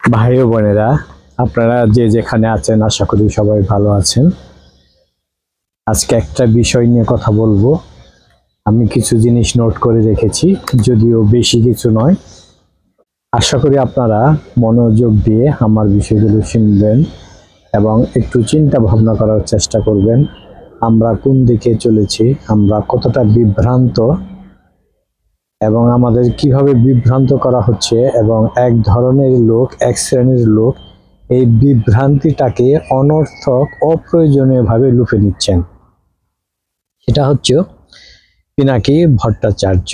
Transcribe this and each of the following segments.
ভাই ও বোনেরা, আপনারা যে যেখানে আছেন আশা করি সবাই ভালো আছেন। আজকে একটা বিষয় নিয়ে কথা বলবো। আমি কিছু জিনিস নোট করে রেখেছি, যদিও বেশি কিছু নয়। আশা করি আপনারা মনোযোগ দিয়ে আমার বিষয়গুলো শুনবেন এবং একটু চিন্তা ভাবনা করার চেষ্টা করবেন। আমরা কোন দিকে চলেছি, আমরা কতটা বিভ্রান্ত এবং আমাদের কিভাবে বিভ্রান্ত করা হচ্ছে, এবং এক ধরনের লোক, এক শ্রেণীর লোক এই বিভ্রান্তিটাকে অনর্থক অপ্রয়োজনীয়ভাবে লুফে নিচ্ছেন। সেটা হচ্ছে পিনাকি ভট্টাচার্য।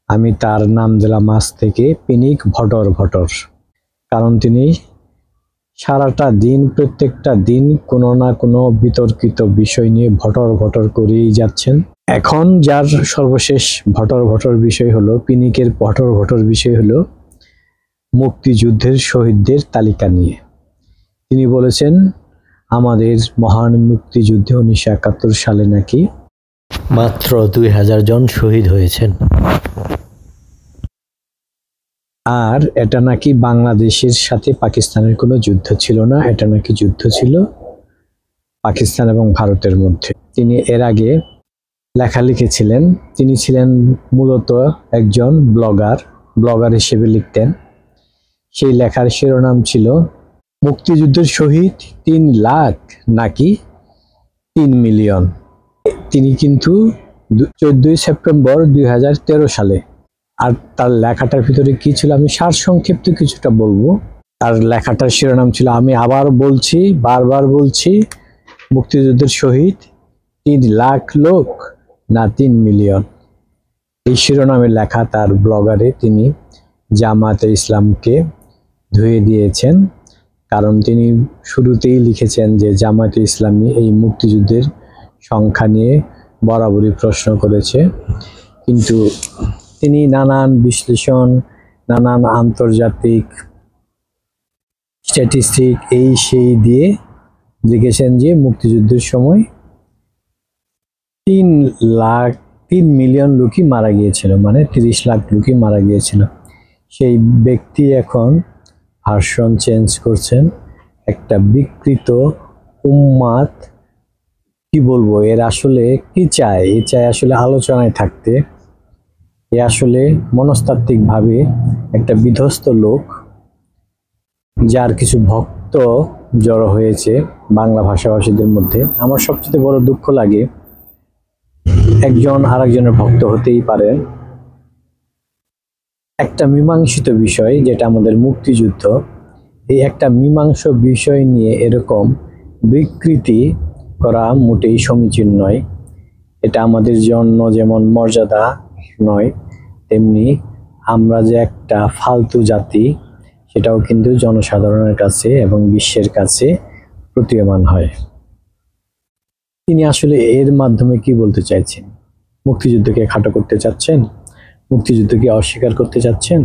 আমি তার নাম দিলাম আজ থেকে পিনিক ভটর ভটর, কারণ তিনি সারাটা দিন, প্রত্যেকটা দিন কোনো না কোনো বিতর্কিত বিষয় নিয়ে ভটর ভটর করেই যাচ্ছেন। এখন যার সর্বশেষ ভটর ভটর বিষয় হলো, পিনিকের ভটর ভটর বিষয় হলো মুক্তিযুদ্ধের শহীদদের তালিকা নিয়ে। তিনি বলেছেন আমাদের মহান মুক্তিযুদ্ধে 1971 সালে নাকি মাত্র 2000 জন শহীদ হয়েছেন। আর এটা নাকি বাংলাদেশের সাথে পাকিস্তানের কোনো যুদ্ধ ছিল না, এটা নাকি যুদ্ধ ছিল পাকিস্তান এবং ভারতের মধ্যে। তিনি এর আগে লেখা লিখেছিলেন। তিনি ছিলেন মূলত একজন ব্লগার হিসেবে লিখতেন। সেই লেখার শিরোনাম ছিল মুক্তিযুদ্ধের শহীদ 3 লাখ নাকি 3 মিলিয়ন। তিনি কিন্তু 14 সেপ্টেম্বর 2013 সালে, আর তার লেখাটার ভিতরে কি ছিল আমি সারসংক্ষিপ্ত কিছুটা বলবো। তার লেখাটার শিরোনাম ছিল, আমি আবার বলছি, বারবার বলছি, মুক্তিযুদ্ধের শহীদ 3 লাখ লোক না 3 মিলিয়ন। এই শিরোনামের লেখা তার ব্লগারে তিনি জামায়াতে ইসলামকে ধুয়ে দিয়েছেন, কারণ তিনি শুরুতেই লিখেছেন যে জামায়াতে ইসলামী এই মুক্তিযুদ্ধের সংখ্যা নিয়ে বরাবরই প্রশ্ন করেছে। কিন্তু তিনি নানান বিশ্লেষণ, নানান আন্তর্জাতিক স্ট্যাটিস্টিক এই সেই দিয়ে লিখেছেন যে মুক্তিযুদ্ধের সময় 3 মিলিয়ন লোকই মারা গিয়েছিল, মানে 30 লাখ লোকই মারা গিয়েছিল। সেই ব্যক্তি এখন ভার্সন চেঞ্জ করছেন। একটা বিকৃত উম্মাদ, কি বলবো, এর আসলে কি চায়? এ চায় আসলে আলোচনায় থাকতে। এ আসলে মনস্তাত্ত্বিকভাবে একটা বিধ্বস্ত লোক, যার কিছু ভক্ত জড়ো হয়েছে বাংলা ভাষাভাষীদের মধ্যে। আমার সবচেয়ে বড় দুঃখ লাগে, একজন আরেকজনের ভক্ত হতেই পারে। একটা মীমাংসিত বিষয় যেটা আমাদের মুক্তিযুদ্ধ, এই একটা মীমাংস বিষয় নিয়ে এরকম বিকৃতি করা মোটেই সমীচীন নয়। এটা আমাদের জন্য যেমন মর্যাদা নয়, তেমনি আমরা যে একটা ফালতু জাতি সেটাও কিন্তু জনসাধারণের কাছে এবং বিশ্বের কাছে প্রতীয়মান হয়। তিনি আসলে এর মাধ্যমে কি বলতে চাইছেন? মুক্তিযুদ্ধকে খাটো করতে চাচ্ছেন? মুক্তিযুদ্ধকে অস্বীকার করতে চাচ্ছেন?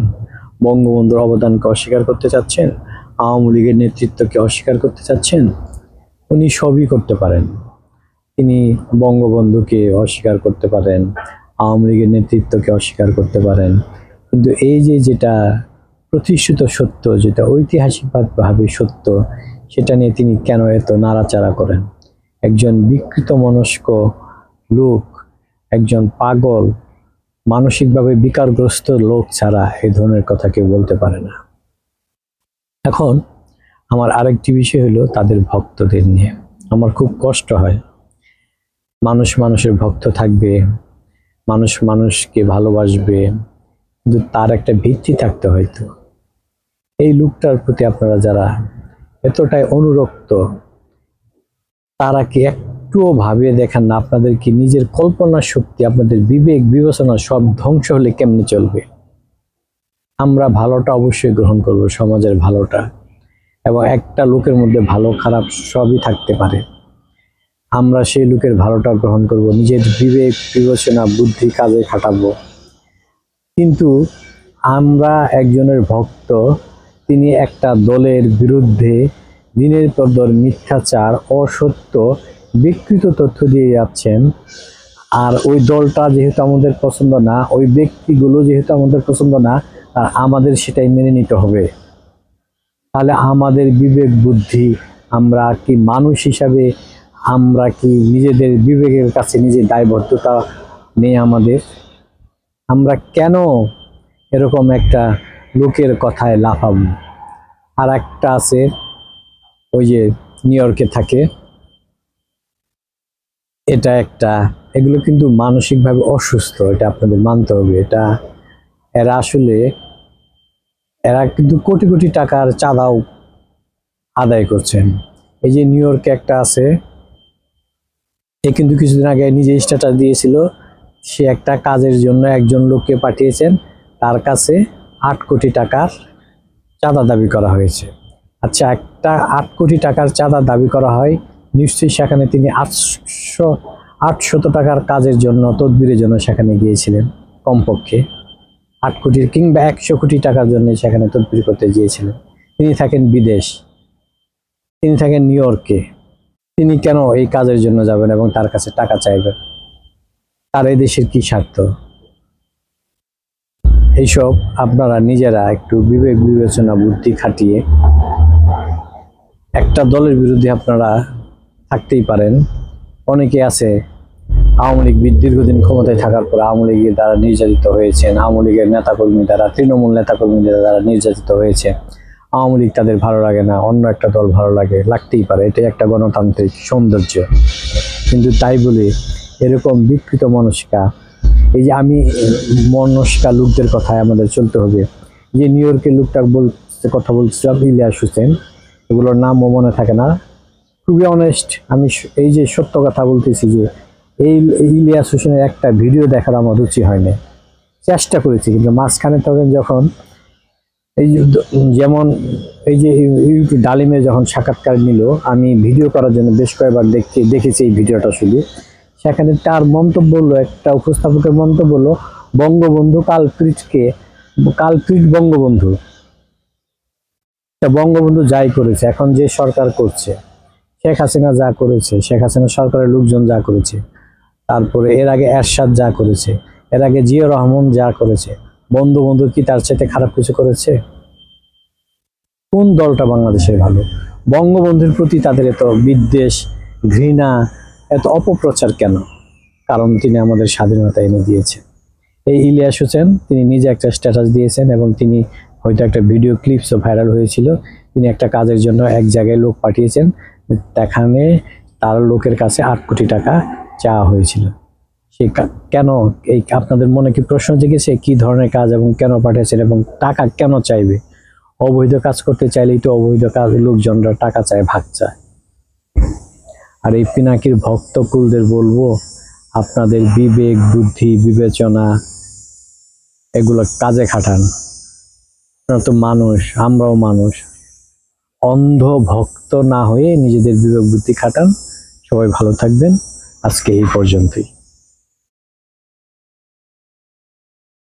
বঙ্গবন্ধুর অবদানকে অস্বীকার করতে চাচ্ছেন? আওয়ামী লীগের নেতৃত্বকে অস্বীকার করতে চাচ্ছেন? উনি সবই করতে পারেন। তিনি বঙ্গবন্ধুকে অস্বীকার করতে পারেন, আওয়ামী লীগের নেতৃত্বকে অস্বীকার করতে পারেন, কিন্তু এই যে যেটা প্রতিষ্ঠিত সত্য, যেটা ঐতিহাসিকভাবে সত্য, সেটা নিয়ে তিনি কেন এত নাড়াচাড়া করেন? একজন বিকৃত মনস্ক লোক, একজন পাগল, মানসিকভাবে বিকারগ্রস্ত লোক ছাড়া এই ধরনের কথা কেউ বলতে পারে না। এখন আমার আরেকটি বিষয় হলো তাদের ভক্তদের নিয়ে। আমার খুব কষ্ট হয়। মানুষ মানুষের ভক্ত থাকবে, মানুষ মানুষকে ভালোবাসবে, কিন্তু তার একটা ভিত্তি থাকতে হয়তো। এই লোকটার প্রতি আপনারা যারা এতটাই অনুরক্ত, তারা কি একটুও ভাবিয়ে দেখেন না আপনাদের কি নিজের কল্পনা শক্তি, আপনাদের বিবেক বিবেচনা সব ধ্বংস হলে কেমনে চলবে? আমরা ভালোটা অবশ্যই গ্রহণ করব, সমাজের ভালোটা, এবং একটা লোকের মধ্যে ভালো খারাপ সবই থাকতে পারে। আমরা সেই লোকের ভালোটা গ্রহণ করব, নিজের বিবেক বিবেচনা বুদ্ধি কাজে খাটাবো। কিন্তু আমরা একজনের ভক্ত, তিনি একটা দলের বিরুদ্ধে দিনের পর দিন মিথ্যাচার, অসত্য, বিকৃত তথ্য দিয়ে যাচ্ছেন। আর ওই দলটা যেহেতু আমাদের পছন্দ না, ওই ব্যক্তিগুলো যেহেতু আমাদের পছন্দ না, আর আমাদের সেটাই মেনে নিতে হবে। তাহলে আমাদের বিবেক বুদ্ধি, আমরা কি মানুষ হিসাবে আমরা কি নিজেদের বিবেকের কাছে নিজের দায়বদ্ধতা নেই আমাদের? আমরা কেন এরকম একটা লোকের কথায় লাফাবো? আর একটা আছে, ওই যে নিউ ইয়র্কে থাকে, এটা একটা, এগুলো কিন্তু মানসিকভাবে অসুস্থ, এটা আপনাদের মানতে হবে। এটা এরা কিন্তু কোটি কোটি টাকার চাঁদাও আদায় করছেন। এই যে নিউ ইয়র্কে একটা আছে, এ কিন্তু কিছুদিন আগে নিজে স্ট্যাটাস দিয়েছিল, সে একটা কাজের জন্য একজন লোককে পাঠিয়েছেন, তার কাছে 8 কোটি টাকার চাঁদা দাবি করা হয়েছে। আচ্ছা, একটা 8 কোটি টাকার চাঁদা দাবি করা হয়, নিশ্চয়ই সেখানে তিনি 800 টাকার কাজের জন্য, তদবিরের জন্য সেখানে গিয়েছিলেন। কমপক্ষে 8 কোটি কিংবা 100 কোটি টাকার জন্য সেখানে তদবির করতে গিয়েছিলেন। তিনি থাকেন বিদেশ, তিনি থাকেন নিউ ইয়র্কে, তিনি কেন এই কাজের জন্য যাবেন এবং তার কাছে টাকা চাইবেন? তার এই দেশের কি স্বার্থ? এইসব আপনারা নিজেরা একটু বিবেক বিবেচনা বুদ্ধি খাটিয়ে, একটা দলের বিরুদ্ধে আপনারা থাকতেই পারেন। অনেকে আছে আওয়ামী লীগ দীর্ঘদিন ক্ষমতায় থাকার পর আওয়ামী লীগের দ্বারা নির্যাতিত হয়েছেন, আওয়ামী লীগের নেতাকর্মী দ্বারা, তৃণমূল নেতাকর্মীদের দ্বারা নির্যাতিত হয়েছে। আওয়ামী লীগ তাদের ভালো লাগে না, অন্য একটা দল ভালো লাগে, লাগতেই পারে, এটাই একটা গণতান্ত্রিক সৌন্দর্য। কিন্তু তাই বলে এরকম বিকৃত মনস্কা, এই যে আমি মনস্কা লোকদের কথায় আমাদের চলতে হবে। যে নিউ ইয়র্কের লোকটা কথা বলছিলাম, ইলিয়াস হোসেন, এগুলোর নামও মনে থাকে না। খুবই অনেস্ট, আমি এই যে সত্য কথা বলতেছি, যে এই ইলিয়াস হোসেনের একটা ভিডিও দেখার আমার রুচি হয় না। চেষ্টা করেছি, কিন্তু মাঝখানে তখন যখন এই যেমন এই যে ডালিমে যখন সাক্ষাৎকার নিল, আমি ভিডিও করার জন্য বেশ কয়েকবার দেখেছি এই ভিডিওটা। শুধু সেখানে তার মন্তব্য হলো, একটা উপস্থাপকের মন্তব্য হলো, বঙ্গবন্ধু কালপ্রিট বঙ্গবন্ধু। বঙ্গবন্ধু যাই করেছে, এখন যে সরকার করছে, শেখ হাসিনা যা করেছে, শেখ হাসিনা সরকারের লোকজন যা করেছে, তারপরে এর আগে এরশাদ যা করেছে, এর আগে জিয়া রহমান যা করেছে, বঙ্গবন্ধু কি তার চাইতে খারাপ কিছু করেছে? কোন দলটা বাংলাদেশের ভালো? বঙ্গবন্ধুর প্রতি তাদের এত বিদ্বেষ, ঘৃণা, এত অপপ্রচার কেন? কারণ তিনি আমাদের স্বাধীনতা এনে দিয়েছেন। এই ইলিয়াস হোসেন তিনি নিজে একটা স্ট্যাটাস দিয়েছেন, এবং তিনি হয়তো একটা ভিডিও ক্লিপসও ভাইরাল হয়েছিল। তিনি একটা কাজের জন্য এক জায়গায় লোক পাঠিয়েছেন, সেখানে তার লোকের কাছে 8 কোটি টাকা চাওয়া হয়েছিল। সে কেন, এই আপনাদের মনে কি প্রশ্ন জেগেছে কি ধরনের কাজ এবং কেন পাঠিয়েছেন এবং টাকা কেন চাইবে? অবৈধ কাজ করতে চাইলেই তো অবৈধ কাজ, লোকজনরা টাকা চায়, ভাগ চায়। আর এই পিনাকির ভক্তকুলদের বলবো, আপনাদের বিবেক বুদ্ধি বিবেচনা এগুলো কাজে খাটান। আপনারা তো মানুষ, আমরাও মানুষ, অন্ধ ভক্ত না হয়ে নিজেদের বিবেক বুদ্ধি খাটান। সবাই ভালো থাকবেন, আজকে এই পর্যন্তই।